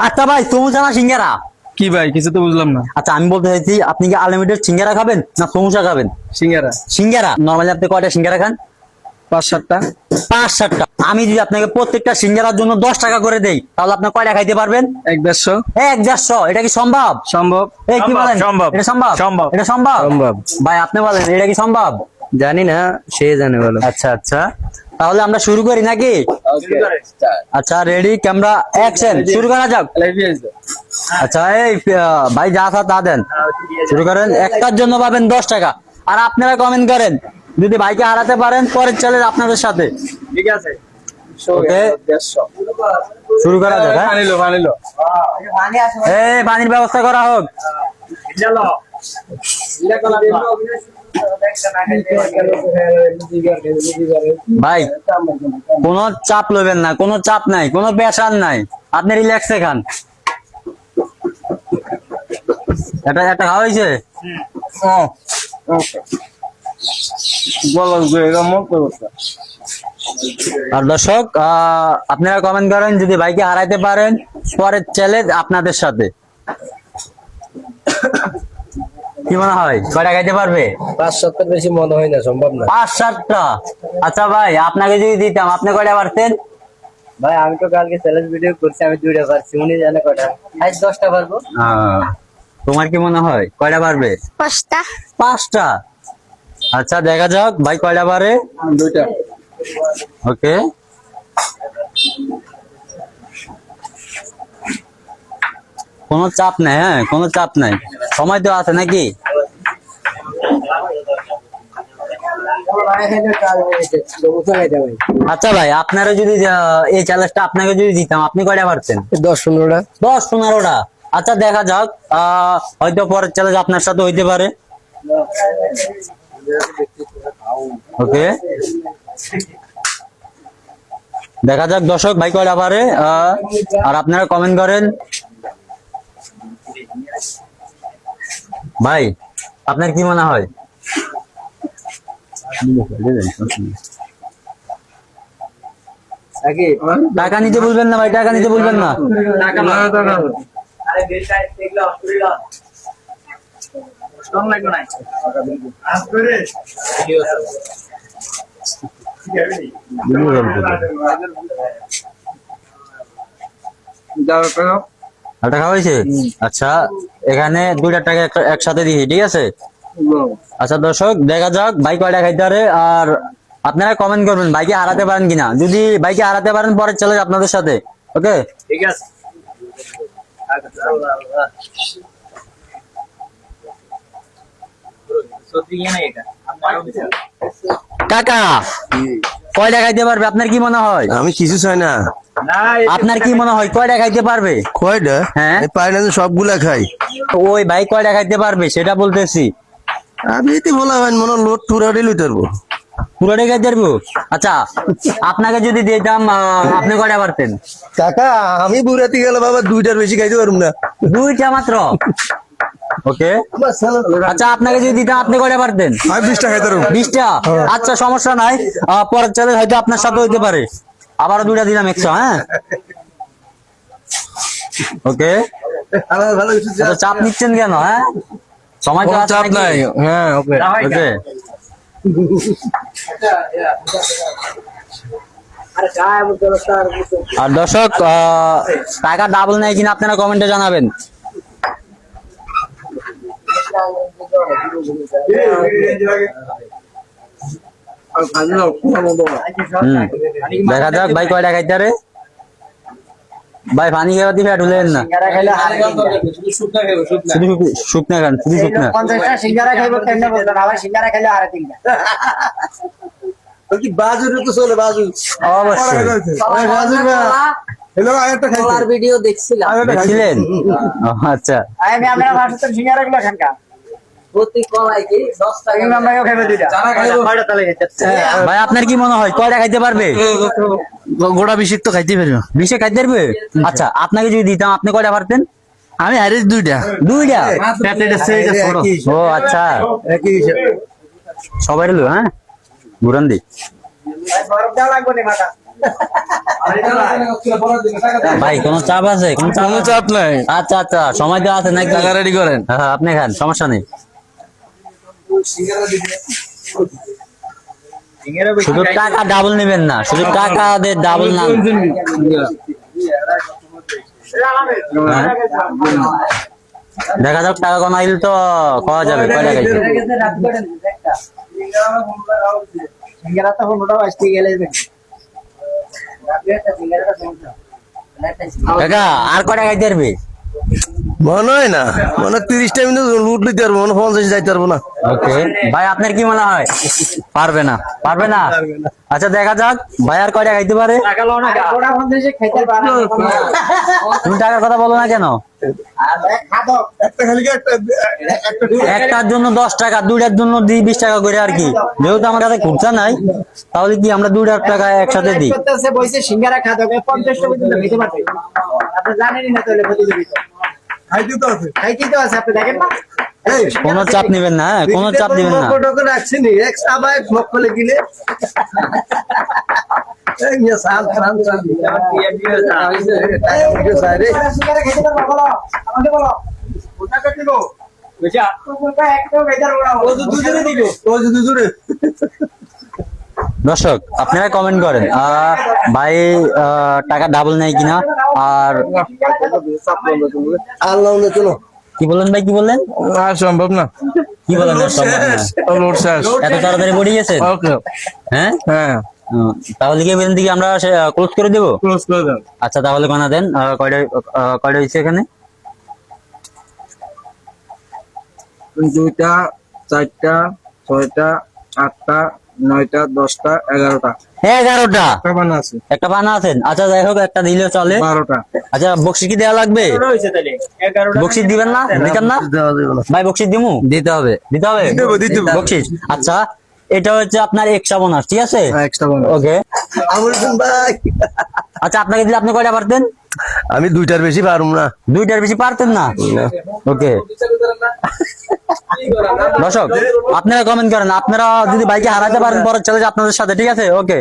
আচ্ছা ভাই সমুচা না সিঙ্গারা? কি ভাই কিছু তো বুঝলাম না। আচ্ছা আমি বলতে চাইছি আপনি কি আনলিমিটেড সিঙ্গারা খাবেন না সমুচা খাবেন? সিঙ্গারা। সিঙ্গারা নরমালি আপনি কয়টা সিঙ্গারা খান? 5-7টা। 5-7টা। আমি যদি আপনাকে প্রত্যেকটা সিঙ্গারার জন্য 10 টাকা করে দেই তাহলে আপনি কয়টা খাইতে পারবেন? 1-150। 1-150। এটা কি সম্ভব? সম্ভব। এই কি বলেন? সম্ভব। এটা সম্ভব? সম্ভব। এটা সম্ভব? সম্ভব। ভাই আপনি বলেন এটা কি সম্ভব? জানি না, সে জানে বলো। আচ্ছা আচ্ছা তাহলে আমরা শুরু করি নাকি? আচ্ছা রেডি ক্যামেরা অ্যাকশন, শুরু করা যাক। আচ্ছা এই ভাই যা আছে তা দেন, শুরু করেন। একটার জন্য পাবেন 10 টাকা। আর আপনারা কমেন্ট করেন যদি ভাইকে হারাতে পারেন পরের চ্যালেঞ্জ আপনাদের সাথে। ঠিক আছে। ওকে শুরু করা যাক। হ্যাঁ বানিলো। এই পানির ব্যবস্থা করা হোক। ভাই কোনো চাপ লবেন না, কোনো চাপ নাই, কোনো প্রেশার নাই, আপনি রিল্যাক্সে খান। এটা একটা খাওয়া হয়েছে। আর দর্শক আপনারা কমেন্ট করেন যদি ভাইকে হারাইতে পারেন পরের চ্যালেঞ্জ আপনাদের সাথে। কি মনে হয় কয়টা খাইতে পারবে? 5-7টার বেশি মনে হয় না, সম্ভব না। 5-7টা। আচ্ছা ভাই আপনাকে যদি দিতাম আপনি কয়টা পারতেন? ভাই আমি তো কালকে চ্যালেঞ্জ ভিডিও করছি, আমি 2টা পারছি, উনি জানে কয়টা। আজ 10টা পারবো। তোমার কি মনে হয় কয়টা পারবে? 5টা। 5টা। আচ্ছা দেখা যাক ভাই কয়টা পারে। 2টা। ওকে কোনো চাপ নাই, হ্যাঁ কোনো চাপ নাই, সময় তো আছে নাকি? আচ্ছা ভাই আপনারা যদি এই চ্যালেঞ্জটা আপনাকে যদি দিতাম আপনি কয়টা পারতেন? 10-15টা। 10-15টা। আচ্ছা দেখা যাক হয়তো পরের চ্যালেঞ্জ আপনার সাথে হইতে পারে। ওকে দেখা যাক দর্শক ভাই কয়টা পারে। আর আপনারা কমেন্ট করেন ভাই আপনার কি মনে হয়? টাকা নিতে বলবেন না ভাই, টাকা নিতে বলবেন না। একটা খাওয়া হয়েছে। আচ্ছা এখানে 2টা টাকা একসাথে দিই, ঠিক আছে? আচ্ছা দর্শক দেখা যাক ভাই কয়টা খাইতে পারে। আর আপনারা কমেন্ট করবেন ভাইকে হারাতে পারেন কিনা। যদি ভাইকে হারাতে পারেন পরের চ্যালেঞ্জ আপনাদের সাথে। ওকে ঠিক আছে। কাকা কয়টা খাইতে পারবে আপনার কি মনে হয়? আমি কিছু চাই না। আপনার কি মনে হয় কয়টা খাইতে পারবে? কয়টা? হ্যাঁ পাই না, সবগুলা খাই। তো ওই ভাই কয়টা খাইতে পারবে সেটা বলতেছি। আমি এতে বলা হয় মনে লোড টুরাডি লইতে পারবো। পুরোটাই খাইতে পারবো। আচ্ছা আপনাকে যদি দিতাম আপনি কয়টা পারতেন? কাকা আমি বুড়াতে গেলে বাবা 2টার বেশি খাইতে পারবো না। 2টা মাত্র। ওকে আচ্ছা আপনাকে যদি দিতাম আপনি কয়টা পারতেন? আমি 20টা খাইতে পারবো। 20টা। আচ্ছা সমস্যা নাই, পরের চ্যালেঞ্জ হয়তো আপনার সাথে হইতে পারে। আবারও 2টা দিলাম এক্সট্রা। হ্যাঁ ওকে আচ্ছা, চাপ নিচ্ছেন কেন? হ্যাঁ সময় তো আছে নাকি? হ্যাঁ ওকে ওকে আর দর্শক টাকা ডাবল নেয় কিনা আপনারা কমেন্টে জানাবেন। দেখা যাক ভাই কয়টা খাইতে পারে। ভাই পানি খেয়ে দিয়ে ফ্যাট হলেন না, শুধু শুকনা খান, শুধু শুকনা। বাজুর তো চলে, বাজু অবশ্যই ভিডিও দেখছিলাম। দেখছিলেন? আচ্ছা ভাই আপনার কি মনে হয় কয়টা খাইতে পারবে? গোড়া বিশেষ তো খাইতে পারবো। 20 খাইতে পারবে। আচ্ছা আপনাকে যদি দিতাম আপনি কয়টা পারতেন? আমি হারিস 2টা। 2টা। ও আচ্ছা সবাই হ্যাঁ ঘুরান দি। ভাই কোনো চাপ আছে? কোনো চাপ কোনো আছে? চাপ নাই, আচ্ছা আচ্ছা, সময় দেওয়া আছে নাকি? টাকা রেডি করেন। হ্যাঁ আপনি খান, সমস্যা নেই। শুধু টাকা ডাবল নেবেন না, শুধু টাকা দিয়ে ডাবল না। হ্যাঁ? দেখা যাক টাকা কমাইলে তো খাওয়া যাবে। কয় টাকা খাইছে? কাকা আর কয় টাকা খাইতে পারবে? মনে হয় না, মনে 30টা মিনিট লুট লিতে পারবো, মনে 50 যাইতে পারবো না। ওকে ভাই, আপনার কি মনে হয়? পারবে না? পারবে না? আচ্ছা দেখা যাক ভাই আর কয় টাকা খাইতে পারে। তুমি টাকার কথা বলো না কেন? একটার জন্য 10 টাকা, দুইটার জন্য দিই 20 টাকা করে আর কি। যেহেতু আমার কাছে খুচরা নাই, তাহলে কি আমরা 2 টাকা একসাথে দিই? সিঙ্গারা খাওয়া 50 পর্যন্ত খেতে পারবে। আপনি জানেনই না তাহলে প্রতিযোগিতা খাইতে তো আছে, আপনি দেখেন না। কোনো চাপ নিবেন না, হ্যাঁ? কোনো চাপ নিবেন না। সিঙ্গারা খেতে পারবো, বলো আমাকে বলো। ওটা কত দিব? বুঝা তোমরা একটাও বেজার ওরা ও তো দুজনে দিব। দর্শক আপনারা কমেন্ট করেন ভাই টাকা ডাবল নেয় কিনা। আর আল্লাহ চলো, কি বললেন ভাই, কি বললেন? আর সম্ভব না, কি বলেন না, সম্ভব না? লোড শেষ। এত তাড়াতাড়ি পড়ে গেছে? ওকে, হ্যাঁ হ্যাঁ, তাহলে কি এখান থেকে আমরা ক্লোজ করে দেবো? ক্লোজ করে দেন। আচ্ছা তাহলে কোনা দেন। কয়টা কয়টা হয়েছে এখানে? 2টা, 4টা, 6টা, 8টা, 9টা, 10টা, 11টা। 11টা? একটা বানা আছে, একটা বানা আছেন? আচ্ছা যাই হোক, একটা দিলেও চলে। 12টা। আচ্ছা বকশিস কি দেওয়া লাগবে? বকশিস দিবেন না? দিতেন না ভাই? বকশিস দিমু? দিতে হবে, দিতে হবে বকশিস। আচ্ছা এটা হচ্ছে আপনার এক্সট্রা বোনাস, ঠিক আছে? এক্সট্রা বানা। ওকে আচ্ছা, আপনাকে দিলে আপনি কয়টা পারতেন? আমি 2টার বেশি পারবো না। 2টার বেশি পারতেন না? ওকে দর্শক আপনারা কমেন্ট করেন, আপনারা যদি বাইকে হারাতে পারেন পরের চ্যালেঞ্জ আপনাদের সাথে, ঠিক আছে? ওকে।